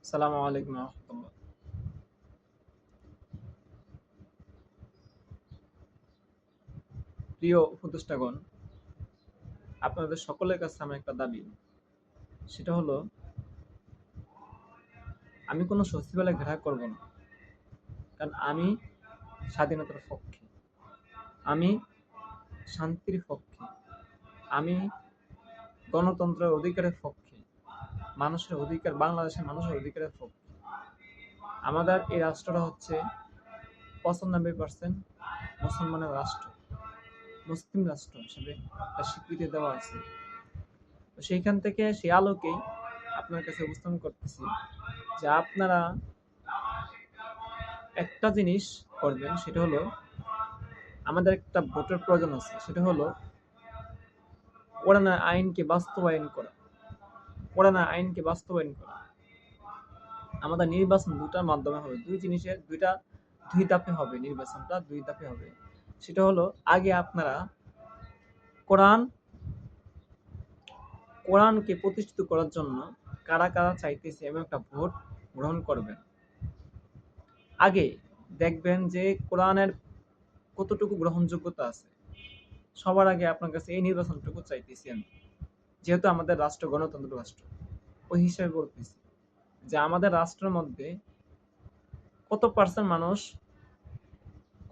আসসালামু আলাইকুম রহমতুল্লাহ। প্রিয় উপদেষ্টাগণ, আপনাদের সকলের কাছে আমার একটা দাবি। সেটা হলো, আমি কোনো সচিবালয় ঘেরাও করব না। কারণ আমি স্বাধীনতার পক্ষে, আমি শান্তির পক্ষে, আমি গণতন্ত্রের অধিকারের পক্ষে, মানুষের অধিকার, বাংলাদেশের মানুষের অধিকারের পক্ষে। আমাদের এই রাষ্ট্রটা হচ্ছে 95% মুসলমানের রাষ্ট্র, মুসলিম রাষ্ট্র হিসেবে তার স্বীকৃতি দেওয়া আছে। তো সেইখান থেকে সেই আলোকেই আপনার কাছে উপস্থাপন করতেছি যে আপনারা একটা জিনিস করবেন, সেটা হলো আমাদের একটা ভোটের প্রয়োজন আছে। সেটা হলো কোরআনের আইনকে বাস্তবায়ন করা। কোরআনের আইনকে বাস্তবায়ন করা। আমাদের নির্বাচন দুটার মাধ্যমে হবে, দুই ধাপে হবে। নির্বাচনটা দুই ধাপে হবে। সেটা হলো, আগে আপনারা কোরআন কোরআনকে প্রতিষ্ঠিত করার জন্য কারা কারা চাইতেছে এবং একটা ভোট গ্রহণ করবেন। আগে দেখবেন যে কোরআনের কতটুকু গ্রহণযোগ্যতা আছে। সবার আগে আপনার কাছে এই নির্বাচনটুকু চাইতেছি আমি, যেহেতু আমাদের রাষ্ট্র গণতন্ত্র রাষ্ট্র, ওই হিসাবে বলতেছি যে আমাদের রাষ্ট্রের মধ্যে কত পার্সেন্ট মানুষ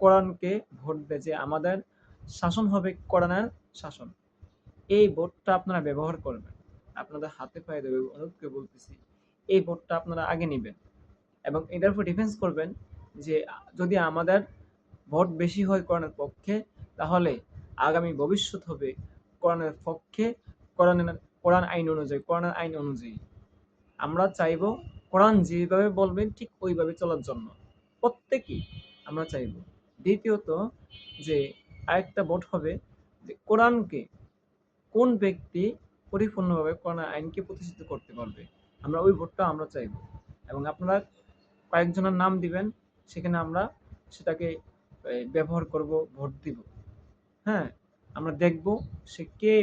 কোরআনকে ভোট দেয়, যে আমাদের শাসন হবে কোরআনের শাসন। এই ভোটটা আপনারা ব্যবহার করবেন, আপনাদের হাতে পায়ে দেবে অনুরোধ করে বলতেছি। এই ভোটটা আপনারা আগে নেবেন এবং এটার উপর ডিফেন্স করবেন যে যদি আমাদের ভোট বেশি হয় কোরআনের পক্ষে, তাহলে আগামী ভবিষ্যৎ হবে কোরআনের পক্ষে। কোরআনের কোরআনের আইন অনুযায়ী আমরা চাইব কোরআন যেভাবে বলবেন ঠিক ওইভাবে চলার জন্য প্রত্যেকেই আমরা চাইব। দ্বিতীয়ত, যে আরেকটা ভোট হবে যে কোরআনকে কোন ব্যক্তি পরিপূর্ণভাবে কোরআনের আইনকে প্রতিষ্ঠিত করতে পারবে, আমরা ওই ভোটটা আমরা চাইব। এবং আপনারা কয়েকজনের নাম দিবেন, সেখানে আমরা সেটাকে ব্যবহার করব, ভোট দিব। হ্যাঁ, আমরা দেখব সে কে,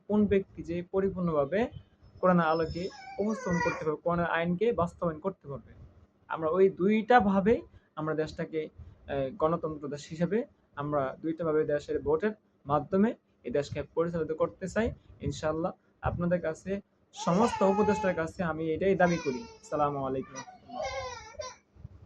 কোন ব্যক্তি যে পরিপূর্ণভাবে কোরআনের আলোকে উপস্থাপন করতে পারবে, কোরআনের আইনকে বাস্তবায়ন করতে পারবে। আমরা ওই দুইটা ভাবে আমরা দেশটাকে গণতন্ত্র দেশ হিসেবে আমরা দুইটা ভাবে দেশের ভোটের মাধ্যমে এই দেশকে পরিচালিত করতে চাই। ইনশাআল্লাহ আপনাদের কাছে, সমস্ত উপদেষ্টার কাছে আমি এটাই দাবি করি। আসসালামু আলাইকুম।